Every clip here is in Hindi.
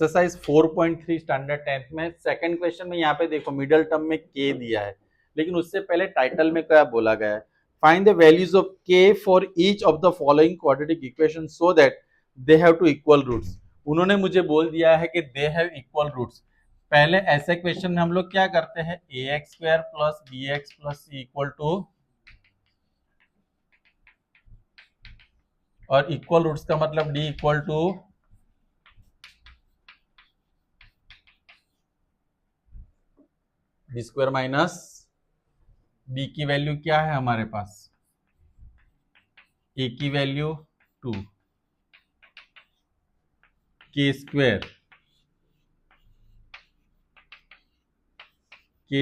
एक्सरसाइज 4.3 स्टैंडर्ड 10th में सेकंड क्वेश्चन में यहाँ पे देखो मिडिल टर्म में के दिया है, लेकिन उससे पहले टाइटल में क्या बोला गया है, find the values of K for each of the following quadratic equation so that they have two equal roots. उन्होंने मुझे बोल दिया है कि दे हैव इक्वल रूट्स। पहले ऐसे क्वेश्चन में हम लोग क्या करते हैं, a x square plus b x plus c equal to, और इक्वल रूट्स का मतलब D equal to b square minus b की वैल्यू क्या है हमारे पास, ए की वैल्यू 2, के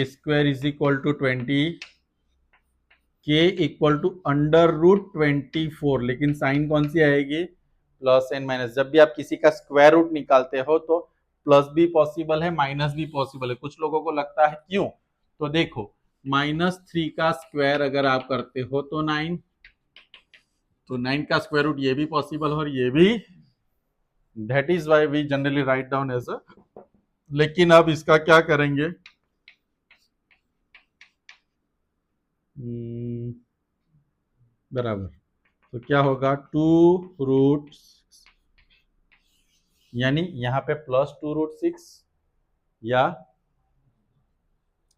स्क्वायर इज इक्वल टू 20, के इक्वल टू अंडर रूट 24, लेकिन साइन कौन सी आएगी, प्लस एंड माइनस। जब भी आप किसी का स्क्वायर रूट निकालते हो तो प्लस भी पॉसिबल है माइनस भी पॉसिबल है। कुछ लोगों को लगता है क्यों, तो देखो -3 का स्क्वायर अगर आप करते हो तो 9, तो 9 का स्क्वायर रूट ये भी पॉसिबल और ये भी, that is why we generally write down as a. लेकिन अब इसका क्या करेंगे, बराबर, तो क्या होगा 2 रूट, यानी यहां पे +2 √6 या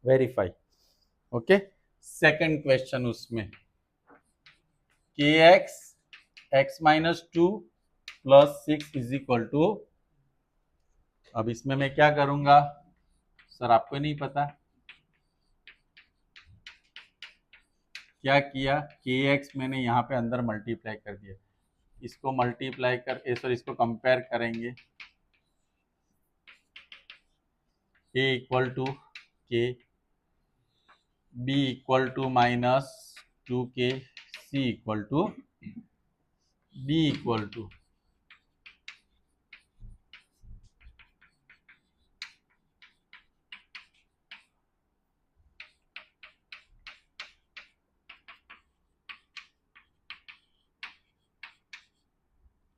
वेरीफाई। ओके, सेकंड क्वेश्चन उसमें के एक्स -2 + 6 इज इक्वल टू, अब इसमें मैं क्या करूंगा सर आपको नहीं पता, क्या किया, के एक्स मैंने यहाँ पे अंदर मल्टीप्लाई कर दिया, इसको मल्टीप्लाई कर सॉरी इसको कंपेयर करेंगे, a equal to K, b equal to -2k, c equal to b equal to,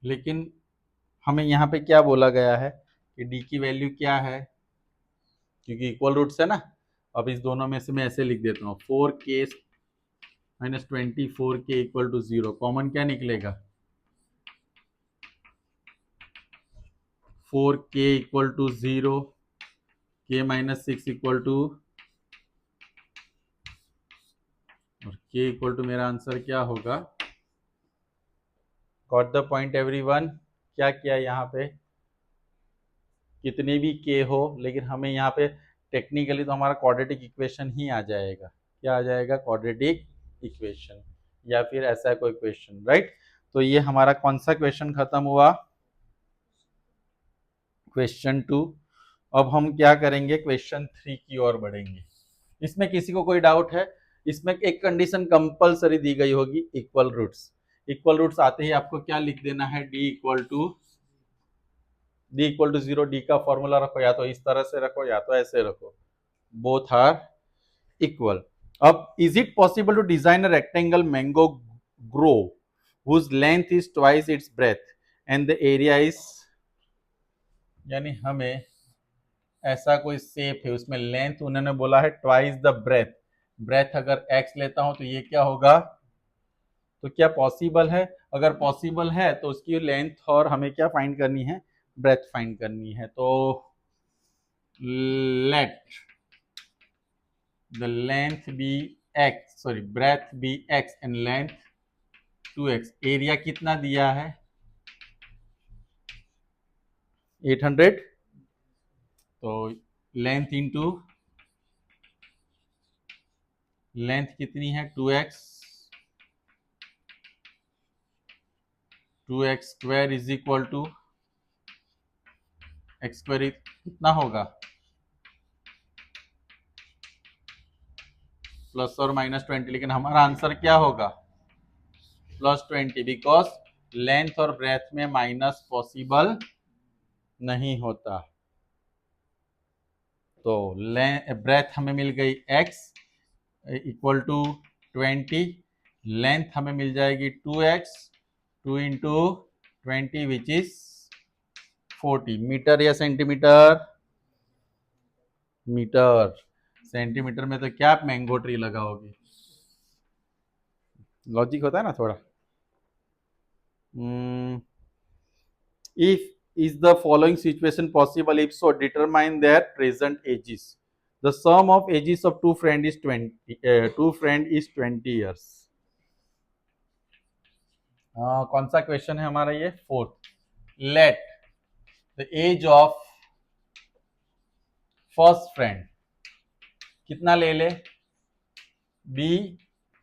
लेकिन हमें यहाँ पे क्या बोला गया है कि d की वैल्यू क्या है, क्योंकि इक्वल रूट्स है ना। अब इस दोनों में से मैं ऐसे लिख देता हूँ, 4k -24k equal to 0, common क्या निकलेगा, 4k equal to 0, k -6 equal to, और k इक्वल टू मेरा आंसर क्या होगा, गॉट द पॉइंट एवरीवन। क्या किया यहाँ पे, कितने भी k हो लेकिन हमें यहाँ पे टेक्निकली तो हमारा क्वाड्रेटिक इक्वेशन ही आ जाएगा, क्या आ जाएगा, क्वाड्रेटिक इक्वेशन या फिर ऐसा कोई क्वेश्चन, राइट। तो ये हमारा कौन सा क्वेश्चन खत्म हुआ, क्वेश्चन 2। अब हम क्या करेंगे, क्वेश्चन 3 की ओर बढ़ेंगे। इसमें किसी को कोई डाउट है, इसमें एक कंडीशन कंपलसरी दी गई होगी, इक्वल रूट्स। इक्वल रूट्स आते ही आपको क्या लिख देना है, d इक्वल टू 0, डी का फॉर्मूला रखो, या तो इस तरह से रखो या तो ऐसे रखो, बोथ आर इक्वल। अब is it possible to design a rectangle mango grove whose length is twice its breadth and the area is, यानी हमें ऐसा कोई शेप है उसमें लेंथ उन्होंने बोला है ट्वाइस द ब्रेथ, ब्रेथ अगर x लेता हूं तो ये क्या होगा, तो क्या पॉसिबल है, अगर पॉसिबल है तो उसकी लेंथ और हमें क्या फाइंड करनी है, ब्रेथ फाइंड करनी है। तो let the length be x, sorry breadth be x and length 2x, area कितना दिया है 800, तो लेंथ इंटू लेंथ कितनी है 2x square is equal to X square कितना होगा, प्लस और -20, लेकिन हमारा आंसर क्या होगा +20, बिकॉज लेंथ और ब्रेथ में माइनस पॉसिबल नहीं होता। तो ब्रेथ हमें मिल गई x इक्वल टू 20, लेंथ हमें मिल जाएगी 2x, 2 into 20 which is 40 metre या सेंटीमीटर? मीटर। सेंटीमीटर में तो क्या आप मैंगो ट्री लगाओगे? लॉजिक होता है ना थोड़ा। If is the following situation possible? If so, determine their present ages. The sum of ages of two friend is 20. Two friend is 20 years. कौन सा क्वेश्चन है हमारा ये? Fourth. Let the age of first friend कितना ले ले? Be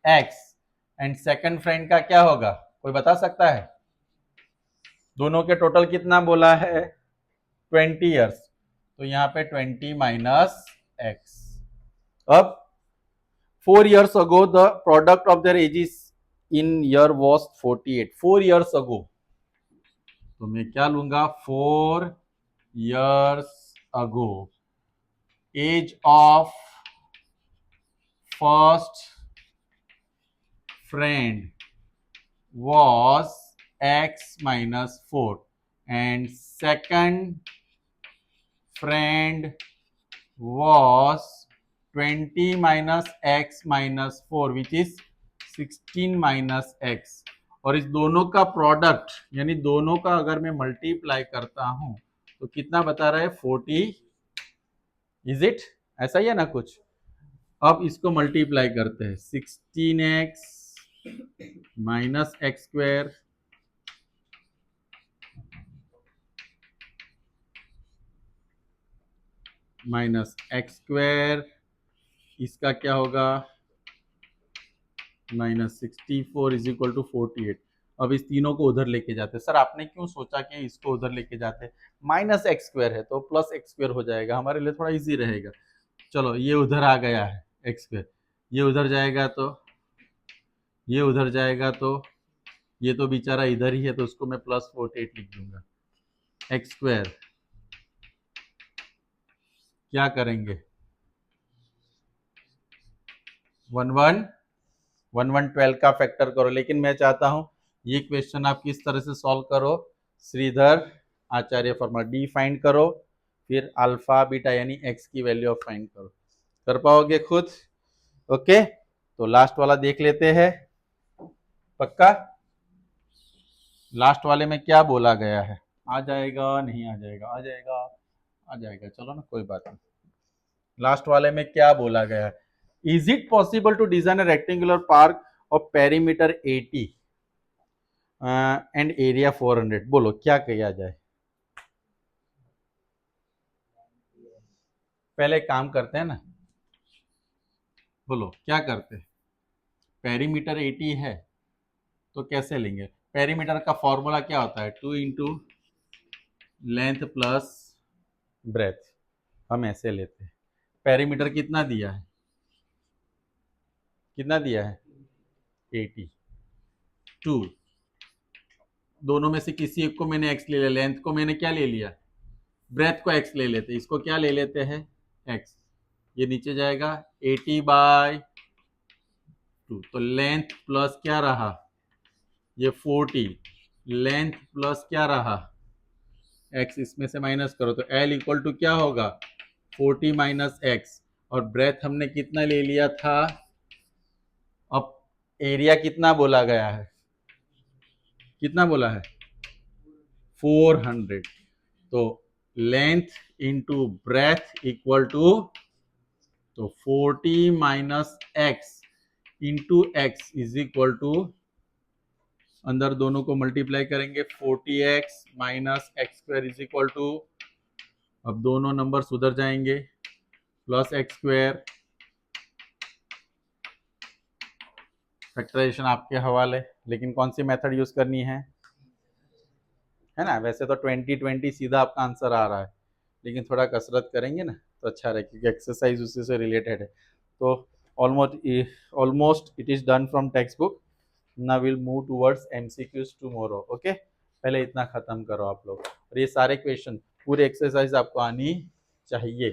X and second friend का क्या होगा? कोई बता सकता है? दोनों के टोटल कितना बोला है? 20 ईयर्स. तो यहाँ पे 20 माइनस एक्स. अब 4 years ago the product of their ages in year was 48. 4 years ago. तो मैं क्या लूंगा? 4 years ago age of first friend was x minus 4 and second friend was 20 minus x minus 4 which is 16 minus x. और इस दोनों का प्रोडक्ट यानी दोनों का अगर मैं मल्टीप्लाई करता हूं तो कितना बता रहा है? 40. Is it? ऐसा ही है ना कुछ. अब इसको मल्टीप्लाई करते हैं. 16x minus X square minus X square, इसका क्या होगा? Minus 64 is equal to 48. अब इस तीनों को उधर लेके जाते. सर आपने क्यों सोचा कि इसको उधर लेके जाते? माइनस एक्स स्क्वायर है तो प्लस एक्स स्क्वायर हो जाएगा, हमारे लिए थोड़ा इजी रहेगा. चलो ये उधर आ गया है एक्स स्क्वायर, ये उधर जाएगा तो ये उधर जाएगा तो ये तो बेचारा इधर ही है तो उसको मैं प्लस 48 लिख दूंगा. एक्स स्क्वायर क्या करेंगे? 1112 का फैक्टर करो. लेकिन मैं चाहता हूं ये क्वेश्चन आप किस तरह से सॉल्व करो? श्रीधर आचार्य फॉर्मूला डी फाइंड करो, फिर अल्फा बीटा यानी एक्स की वैल्यू ऑफ फाइंड करो. कर पाओगे खुद? ओके. तो लास्ट वाला देख लेते हैं. पक्का? लास्ट वाले में क्या बोला गया है? आ जाएगा नहीं आ जाएगा? आ जाएगा. आ जाएगा. चलो ना कोई बात नहीं. लास्ट वाले में क्या बोला गया है? Is it possible to design a rectangular park of perimeter 80 and area 400? बोलो क्या किया जाए? पहले काम करते हैं ना. बोलो क्या करते हैं? पेरीमीटर 80 है तो कैसे लेंगे? पेरीमीटर का फॉर्मूला क्या होता है? 2 इंटू लेंथ प्लस ब्रेथ. हम ऐसे लेते हैं. पेरीमीटर कितना दिया है? कितना दिया है? 80. 2 दोनों में से किसी एक को मैंने x ले लिया. लेंथ को मैंने क्या ले लिया? ब्रेथ को x ले लेते. इसको क्या ले लेते हैं? x. ये नीचे जाएगा 80/2. तो लेंथ प्लस क्या रहा? ये 40. लेंथ प्लस क्या रहा? x. इसमें से माइनस करो तो l इक्वल टू क्या होगा? 40 माइनस एक्स. और ब्रेथ हमने कितना ले लिया था? अब एरिया कितना बोला गया है? कितना बोला है? 400. तो length into breadth equal to तो 40 minus X into X is equal to अंदर दोनों को मल्टीप्लाई करेंगे 40x minus X square is equal to अब दोनों नंबर सुधर जाएंगे प्लस एक्स स्क्वायर. फैक्टराइजेशन आपके हवाले. लेकिन कौन सी मेथड यूज करनी है ना? वैसे तो 20 सीधा आपका आंसर आ रहा है लेकिन थोड़ा कसरत करेंगे ना तो अच्छा रहे क्योंकि एक्सरसाइज उसी से रिलेटेड है. तो almost it is done from text book. Now will move towards MCQs tomorrow. Okay. पहले इतना खत्म करो आप लोग. और ये सारे क्वेश्चन पूरे एक्सरसाइज आपको आनी चाहिए.